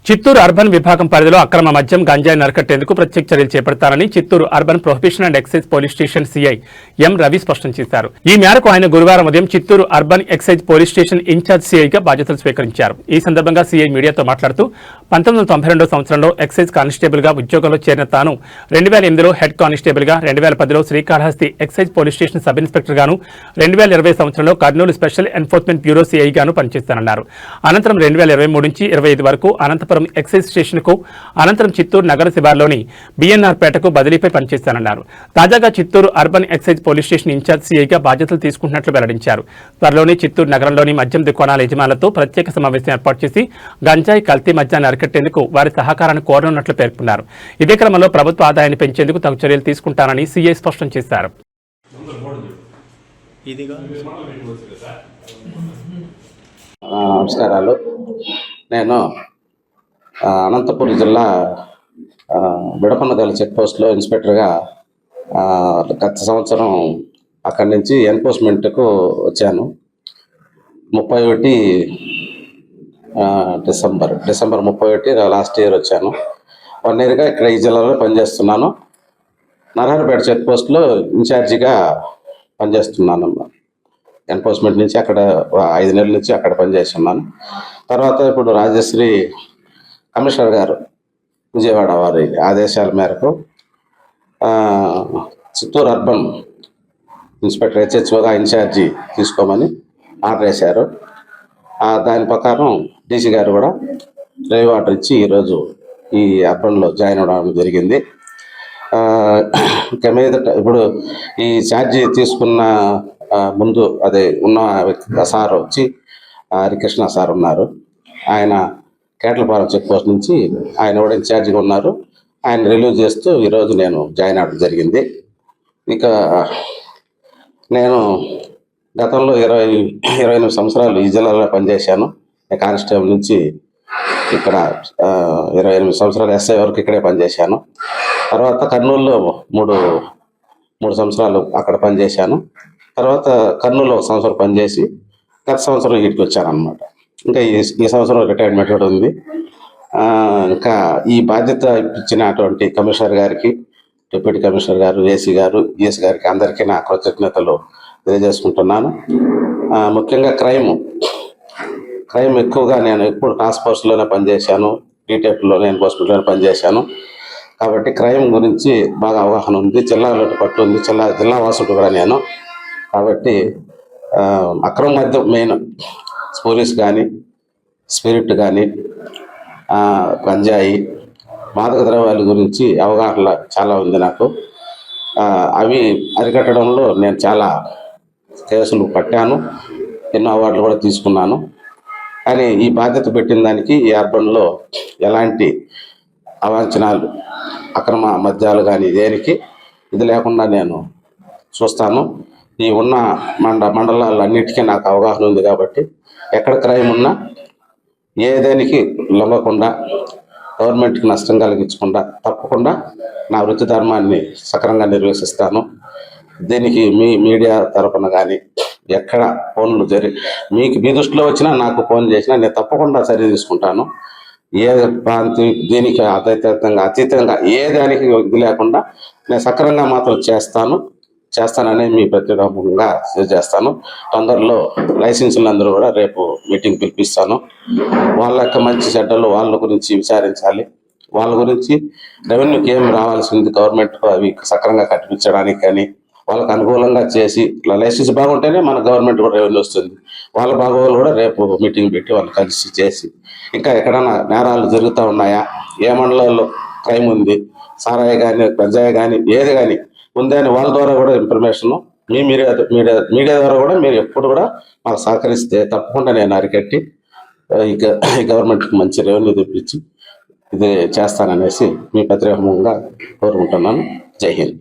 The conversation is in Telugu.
చిత్తూరు అర్బన్ విభాగం పరిధిలో అక్రమ మద్యం గంజాయి నరకట్టేందుకు ప్రత్యేక చర్యలు చేపడతారని Chittoor urban prohibition and excise police station CI M Ravi స్పష్టం చేశారు. ఈ మేరకు ఆయన గురువారం ఉదయం Chittoor urban excise police station in charge సిఐగా బాధ్యతలు స్వీకరించారు. ఈ సందర్భంగా సిఐ మీడియాతో మాట్లాడుతూ 1992 సంవత్సరంలో ఎక్సైజ్ కానిస్టేబుల్ గా ఉద్యోగంలో చేరిన తాను 2008లో హెడ్ కానిస్టేబుల్ గా, 2010లో Srikalahasti excise police station sub inspector గాను, 2020 సంవత్సరంలో Kurnool special enforcement bureau CI గాను పనిచేస్తానన్నారు. అనంతరం 2023 నుంచి 25 వరకు అనంతపురం ఎక్సైజ్ స్టేషన్ కు, అనంతరం చిత్తూరు నగర శివార్లోని బిఎన్ఆర్ పేటకు బదిలీపై పనిచేస్తానన్నారు. తాజాగా Chittoor urban excise police station in charge సిఐగా బాధ్యతలు తీసుకుంటున్నట్లు వెల్లడించారు. త్వరలోనే చిత్తూరు నగరంలోని మద్యం దుకాణాల యజమానులతో ప్రత్యేక సమావేశం ఏర్పాటు చేసి గంజాయి, కల్తీ మద్యాన్ని అరికట్టేందుకు వారి సహకారాన్ని కోరనున్నట్లు పేర్కొన్నారు. ఇదే క్రమంలో ప్రభుత్వ ఆదాయాన్ని పెంచేందుకు తగు చర్యలు తీసుకుంటానని సిఐ స్పష్టం చేశారు. నమస్కారాలు. నేను అనంతపురం జిల్లా బిడపన్నగల చెక్ పోస్ట్లో ఇన్స్పెక్టర్గా గత సంవత్సరం అక్కడి నుంచి ఎన్ఫోర్స్మెంట్కు వచ్చాను. 31 డిసెంబర్ 31 లాస్ట్ ఇయర్ వచ్చాను. 1 ఇయర్గా ఇక్కడ ఈ జిల్లాలో పనిచేస్తున్నాను. నరహరపేట చెక్ పోస్ట్లో ఇన్ఛార్జిగా పనిచేస్తున్నాను. ఎన్ఫోర్స్మెంట్ నుంచి అక్కడ 5 నెలల నుంచి అక్కడ పనిచేస్తున్నాను. తర్వాత ఇప్పుడు రాజశ్రీ కమిషనర్ గారు విజయవాడ వారి ఆదేశాల మేరకు చిత్తూరు అర్బన్ ఇన్స్పెక్టర్ హెచ్హెచ్ఓగా ఇన్ఛార్జి తీసుకోమని ఆర్డర్ వేశారు. దాని ప్రకారం డీసీ గారు కూడా డ్రైవ్ ఆర్డర్ ఇచ్చి ఈరోజు ఈ అర్బన్లో జాయిన్ అవ్వడం జరిగింది. ఇక మీదట ఇప్పుడు ఈ ఛార్జీ తీసుకున్న ముందు అదే ఉన్న సార్ వచ్చి హరికృష్ణ సార్ ఉన్నారు. ఆయన కేటలపాలెం చెక్ పోస్ట్ నుంచి ఆయన కూడా ఇన్ఛార్జిగా ఉన్నారు. ఆయన రిలీవ్ చేస్తూ ఈరోజు నేను జాయిన్ అవ్వడం జరిగింది. ఇక నేను గతంలో 28 సంవత్సరాలు ఈ జిల్లాలో పనిచేశాను. కానిస్టేబుల్ నుంచి ఇక్కడ 28 సంవత్సరాలు ఎస్ఐ వరకు ఇక్కడే పనిచేశాను. తర్వాత కర్నూలులో మూడు సంవత్సరాలు అక్కడ పనిచేశాను. తర్వాత కర్నూలులో 1 సంవత్సరం పనిచేసి గత సంవత్సరం ఇక్కడికి వచ్చాను అన్నమాట. ఇంకా ఈ సంవత్సరం రిటైర్మెంట్ కూడా ఉంది. ఇంకా ఈ బాధ్యత ఇచ్చినటువంటి కమిషనర్ గారికి, డిప్యూటీ కమిషనర్ గారు, ఏసీ గారు, ఈఎస్ గారికి అందరికీ నా కృతజ్ఞతలు తెలియజేసుకుంటున్నాను. ముఖ్యంగా క్రైమ్ ఎక్కువగా నేను ఎప్పుడు టాస్క్ ఫోర్స్లోనే పనిచేశాను, డీటెయిల్లోనే ఎన్ఫోర్స్మెంట్లోనే పనిచేశాను. కాబట్టి క్రైమ్ గురించి బాగా అవగాహన ఉంది. జిల్లాలో పట్టు ఉంది. జిల్లా వాసుడు కూడా నేను. కాబట్టి అక్రమ మద్యం మెయిన్ పోలీస్ కానీ, స్పిరిట్ కానీ, గంజాయి, మాదక ద్రవ్యాల గురించి అవగాహన చాలా ఉంది నాకు. అవి అరికట్టడంలో నేను చాలా కేసులు పట్టాను, ఎన్నో అవార్డులు కూడా తీసుకున్నాను. కానీ ఈ బాధ్యత పెట్టిన దానికి ఈ అర్బన్లో ఎలాంటి అవాంఛనాలు, అక్రమ మద్యాలు కానీ దేనికి ఇది లేకుండా నేను చూస్తాను. ఈ ఉన్న మండలాలన్నిటికీ నాకు అవగాహన ఉంది. కాబట్టి ఎక్కడ క్రైమ్ ఉన్నా ఏదేనికి లొంగకుండా, గవర్నమెంట్కి నష్టం కలిగించకుండా తప్పకుండా నా వృత్తి ధర్మాన్ని సక్రమంగా నిర్వహిస్తాను. దీనికి మీ మీడియా తరపున కానీ ఎక్కడ ఫోన్లు మీకు మీ దృష్టిలో వచ్చినా నాకు ఫోన్ చేసినా నేను తప్పకుండా చర్య తీసుకుంటాను. ఏ ప్రాంతి దీనికి అతీతంగా ఏ దానికి ఇది లేకుండా నేను సక్రమంగా మాత్రం చేస్తానని మీ ప్రత్యేకంగా చేస్తాను. తొందరలో లైసెన్సులు అందరూ కూడా రేపు మీటింగ్ పిలిపిస్తాను. వాళ్ళ యొక్క మంచి చెడ్డలు వాళ్ళ గురించి విచారించాలి. వాళ్ళ గురించి రెవెన్యూకి ఏం రావాల్సింది గవర్నమెంట్ అవి సక్రమంగా కట్టించడానికి కానీ వాళ్ళకు అనుకూలంగా చేసి లైసెన్స్ బాగుంటేనే మన గవర్నమెంట్ కూడా రెవెన్యూ వస్తుంది. వాళ్ళ బాగోగులు కూడా రేపు మీటింగ్ పెట్టి వాళ్ళు కలిసి చేసి ఇంకా ఎక్కడైనా నేరాలు జరుగుతూ ఉన్నాయా, ఏ మండలాల్లో క్రైమ్ ఉంది, సారాయి కానీ, గంజాయి కానీ, ఏది కానీ ఉంది అని వాళ్ళ ద్వారా కూడా ఇన్ఫర్మేషన్ మీ మీడియా ద్వారా కూడా మీరు ఎప్పుడు కూడా మాకు సహకరిస్తే తప్పకుండా నేను అరికట్టి ఈ గవర్నమెంట్కి మంచి రెవెన్యూ తెప్పించి ఇది చేస్తాననేసి మీ ప్రత్యేకంగా కోరుకుంటున్నాను. జై హింద్.